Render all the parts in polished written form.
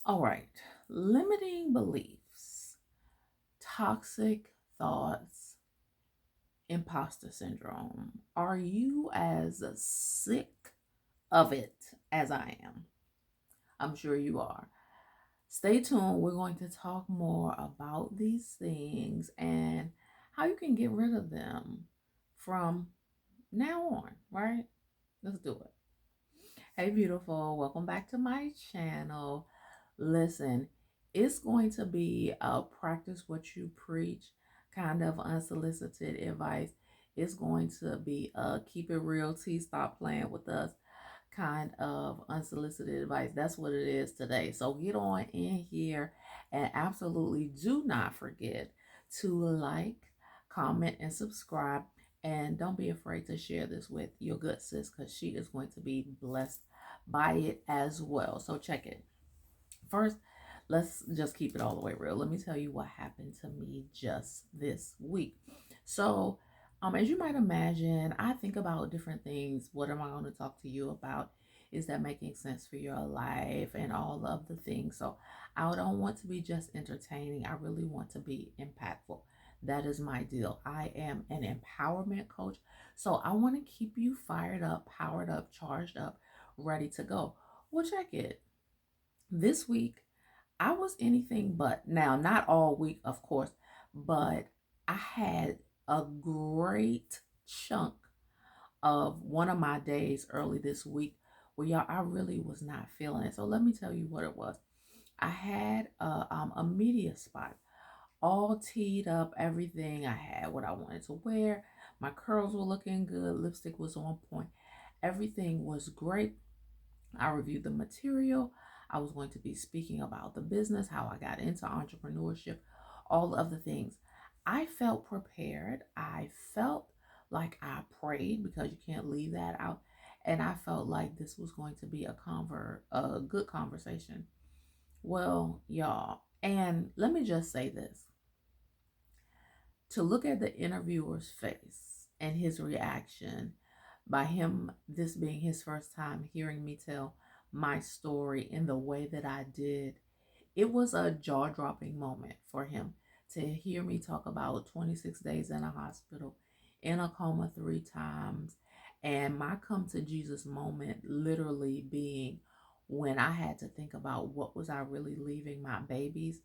All right. Limiting beliefs, toxic thoughts, imposter syndrome. Are you as sick of it as I am? I'm sure you are. Stay tuned. We're going to talk more about these things and how you can get rid of them from now on, right? Let's do it. Hey, beautiful. Welcome back to my channel. Listen, it's going to be a practice what you preach kind of unsolicited advice. It's going to be a keep it real, T, stop playing with us kind of unsolicited advice. That's what it is today. So get on in here and absolutely do not forget to like, comment, and subscribe. And don't be afraid to share this with your good sis because she is going to be blessed by it as well. So check it. First, let's just keep it all the way real. Let me tell you what happened to me just this week. So, as you might imagine, I think about different things. What am I going to talk to you about? Is that making sense for your life and all of the things? So, I don't want to be just entertaining. I really want to be impactful. That is my deal. I am an empowerment coach. So, I want to keep you fired up, powered up, charged up, ready to go. Well, check it. This week, I was anything but. Now, not all week, of course, but I had a great chunk of one of my days early this week where y'all, I really was not feeling it. So let me tell you what it was. I had a media spot all teed up, everything. I had what I wanted to wear. My curls were looking good. Lipstick was on point. Everything was great. I reviewed the material. I was going to be speaking about the business, how I got into entrepreneurship, all of the things. I felt prepared. I felt like I prayed because you can't leave that out. And I felt like this was going to be a good conversation. Well, y'all, and let me just say this. To look at the interviewer's face and his reaction by him, this being his first time hearing me tell my story in the way that I did, it was a jaw dropping moment for him to hear me talk about 26 days in a hospital, in a coma 3 times, and my come to Jesus moment literally being when I had to think about what was I really leaving my babies.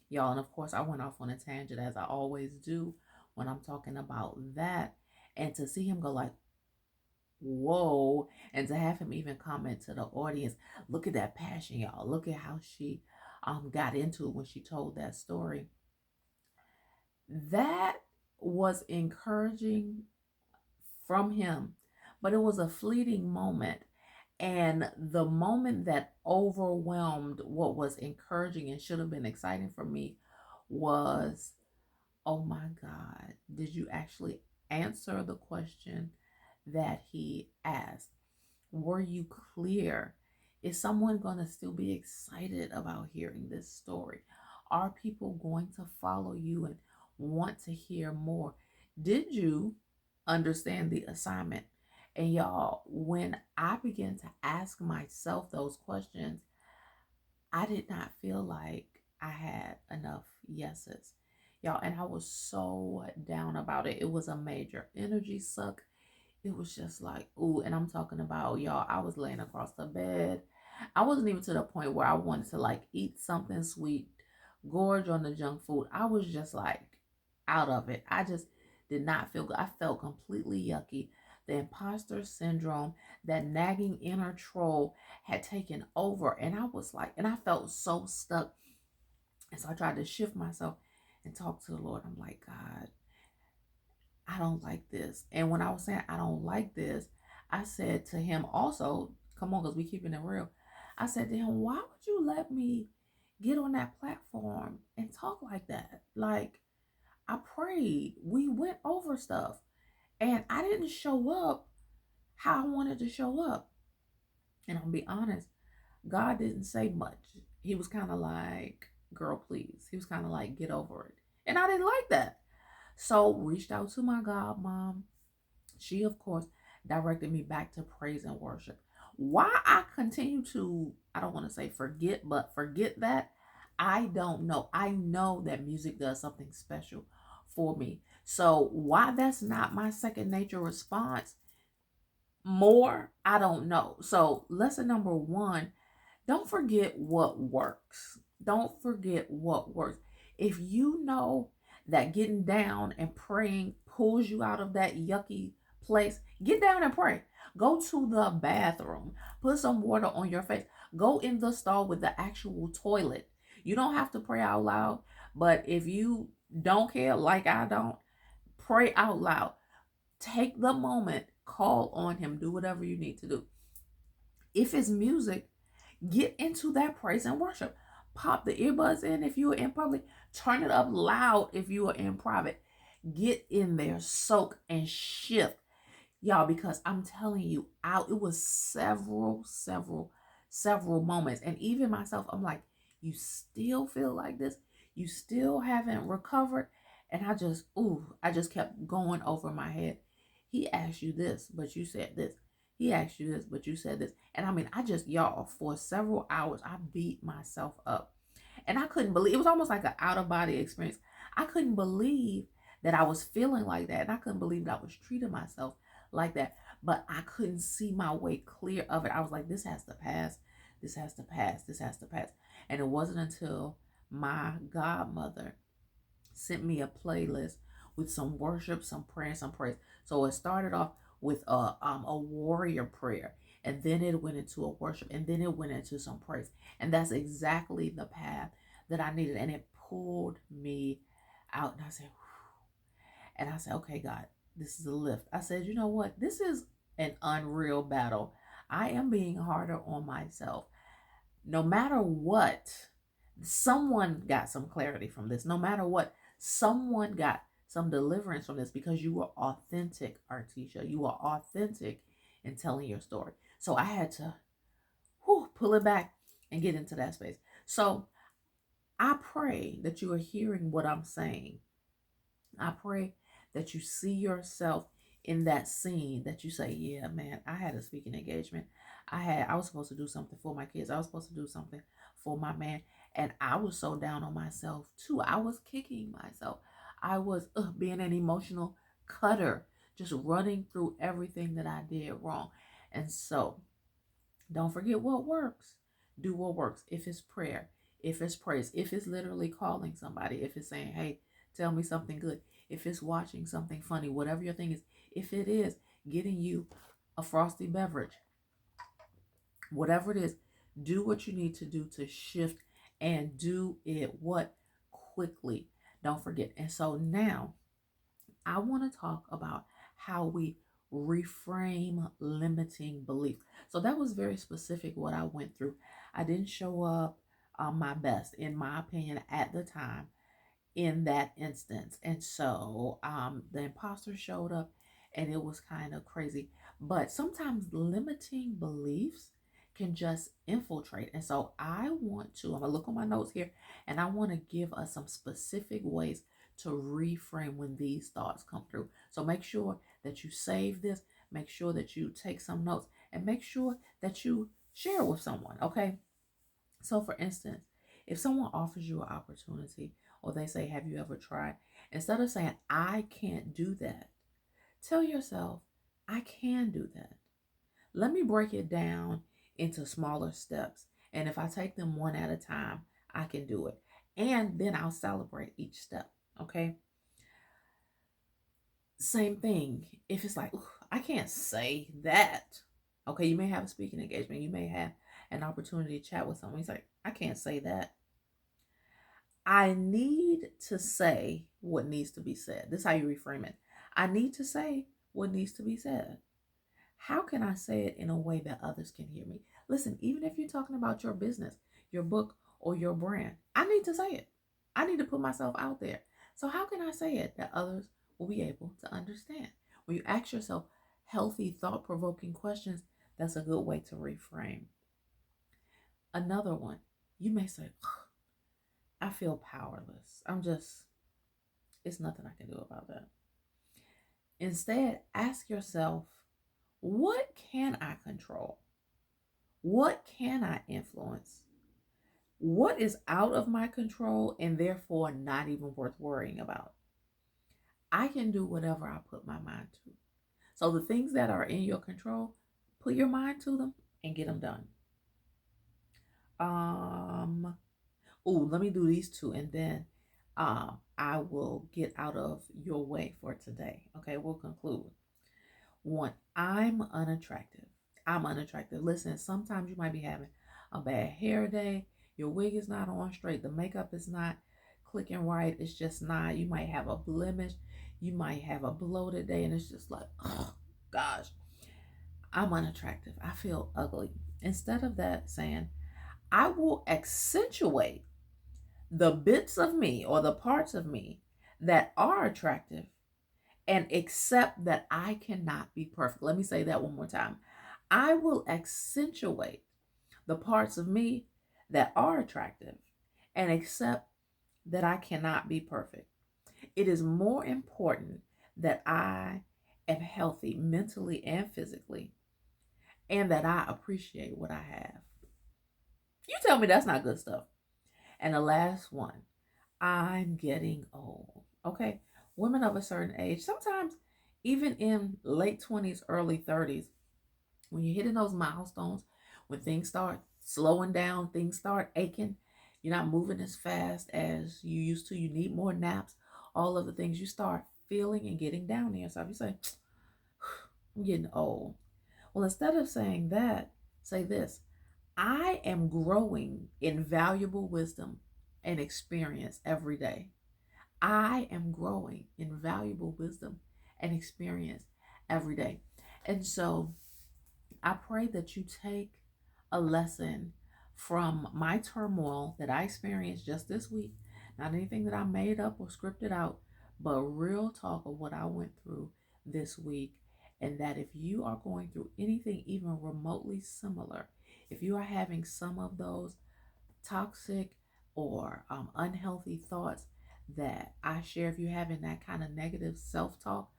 Y'all, and of course, I went off on a tangent as I always do when I'm talking about that. And to see him go like, whoa, and to have him even comment to the audience, look at that passion, y'all. Look at how she got into it when she told that story. That was encouraging from him, but it was a fleeting moment. And the moment that overwhelmed what was encouraging and should have been exciting for me was, oh my God, did you actually answer the question that he asked? Were you clear? Is someone going to still be excited about hearing this story? Are people going to follow you and want to hear more? Did you understand the assignment? And y'all, when I began to ask myself those questions, I did not feel like I had enough yeses. Y'all, and I was so down about it. It was a major energy suck. It was just like, ooh, and I'm talking about, y'all, I was laying across the bed. I wasn't even to the point where I wanted to like eat something sweet, gorge on the junk food. I was just like out of it. I just did not feel good. I felt completely yucky. The imposter syndrome, that nagging inner troll had taken over. And I was like, and I felt so stuck. And so I tried to shift myself and talk to the Lord. I'm like, God, I don't like this. And when I was saying I don't like this, I said to him also, come on, because we keeping it real. I said to him, why would you let me get on that platform and talk like that? Like, I prayed. We went over stuff. And I didn't show up how I wanted to show up. And I'll be honest, God didn't say much. He was kind of like, girl, please. He was kind of like, get over it. And I didn't like that. So reached out to my God mom. She, of course, directed me back to praise and worship. Why I continue to, I don't want to say forget, but forget that, I don't know. I know that music does something special for me. So why that's not my second nature response more, I don't know. So lesson number one, don't forget what works. Don't forget what works. If you know that getting down and praying pulls you out of that yucky place, get down and pray. Go to the bathroom. Put some water on your face. Go in the stall with the actual toilet. You don't have to pray out loud, but if you don't care, like I don't, pray out loud. Take the moment, call on Him, do whatever you need to do. If it's music, get into that praise and worship. Pop the earbuds in if you are in public. Turn it up loud if you are in private. Get in there, soak and shift, y'all, because I'm telling you, out it was several moments. And even myself, I'm like, you still feel like this? You still haven't recovered? And I just kept going over my head. He asked you this, but you said this. He asked you this, but you said this. And I mean, y'all, for several hours, I beat myself up. And I couldn't believe, it was almost like an out of body experience. I couldn't believe that I was feeling like that. And I couldn't believe that I was treating myself like that. But I couldn't see my way clear of it. I was like, this has to pass. This has to pass. This has to pass. And it wasn't until my godmother sent me a playlist with some worship, some prayer, some praise. So it started off with a warrior prayer, and then it went into a worship, and then it went into some praise. And that's exactly the path that I needed. And it pulled me out. And I said, okay, God, this is a lift. I said, you know what? This is an unreal battle. I am being harder on myself. No matter what, someone got some clarity from this. No matter what, someone got some deliverance from this because you were authentic, Artisha. You were authentic in telling your story. So I had to pull it back and get into that space. So I pray that you are hearing what I'm saying. I pray that you see yourself in that scene, that you say, yeah, man, I had a speaking engagement. I was supposed to do something for my kids. I was supposed to do something for my man. And I was so down on myself too. I was kicking myself. I was being an emotional cutter, just running through everything that I did wrong. And so don't forget what works. Do what works. If it's prayer, if it's praise, if it's literally calling somebody, if it's saying, hey, tell me something good, if it's watching something funny, whatever your thing is, if it is getting you a frosty beverage, whatever it is, do what you need to do to shift and do it what? Quickly. Don't forget. And so now I want to talk about how we reframe limiting belief. So that was very specific what I went through. I didn't show up my best, in my opinion, at the time in that instance. And so the imposter showed up and it was kind of crazy. But sometimes limiting beliefs can just infiltrate. And so I'm going to look on my notes here and I want to give us some specific ways to reframe when these thoughts come through. So make sure that you save this, make sure that you take some notes, and make sure that you share it with someone. Okay. So, for instance, if someone offers you an opportunity or they say, have you ever tried? Instead of saying, I can't do that, tell yourself, I can do that. Let me break it down into smaller steps. And if I take them one at a time, I can do it. And then I'll celebrate each step. Okay. Same thing. If it's like, I can't say that. Okay. You may have a speaking engagement. You may have an opportunity to chat with someone. He's like, I can't say that. I need to say what needs to be said. This is how you reframe it. I need to say what needs to be said. How can I say it in a way that others can hear me? Listen, even if you're talking about your business, your book, or your brand, I need to say it. I need to put myself out there. So, how can I say it that others will be able to understand? When you ask yourself healthy, thought provoking questions, that's a good way to reframe. Another one, you may say, I feel powerless. It's nothing I can do about that. Instead, ask yourself, what can I control? What can I influence? What is out of my control and therefore not even worth worrying about? I can do whatever I put my mind to. So the things that are in your control, put your mind to them and get them done. Um, let me do these two and then I will get out of your way for today. Okay, we'll conclude. One, I'm unattractive. I'm unattractive. Listen, sometimes you might be having a bad hair day. Your wig is not on straight. The makeup is not clicking right. It's just not. You might have a blemish. You might have a bloated day, and it's just like, oh gosh, I'm unattractive. I feel ugly. Instead of that, saying, I will accentuate the bits of me or the parts of me that are attractive and accept that I cannot be perfect. Let me say that one more time. I will accentuate the parts of me that are attractive and accept that I cannot be perfect. It is more important that I am healthy mentally and physically and that I appreciate what I have. You tell me that's not good stuff. And the last one, I'm getting old. Okay. Women of a certain age, sometimes even in late 20s, early 30s, when you're hitting those milestones, when things start slowing down, things start aching, you're not moving as fast as you used to, you need more naps, all of the things you start feeling and getting down there. So if you say, I'm getting old. Well, instead of saying that, say this: I am growing in valuable wisdom and experience every day. I am growing in valuable wisdom and experience every day. And so I pray that you take a lesson from my turmoil that I experienced just this week. Not anything that I made up or scripted out, but real talk of what I went through this week. And that if you are going through anything even remotely similar, if you are having some of those toxic or unhealthy thoughts that I share, if you're having that kind of negative self talk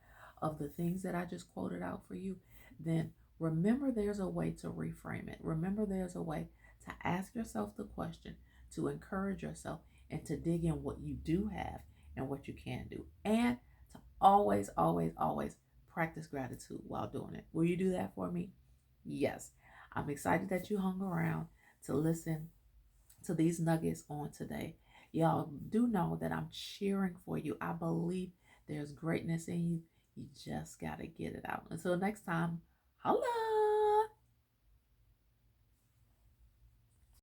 of the things that I just quoted out for you, then remember there's a way to reframe it. Remember there's a way to ask yourself the question, to encourage yourself, and to dig in what you do have and what you can do. And to always, always, always practice gratitude while doing it. Will you do that for me? Yes. I'm excited that you hung around to listen to these nuggets on today. Y'all do know that I'm cheering for you. I believe there's greatness in you. You just got to get it out. Until next time, holla.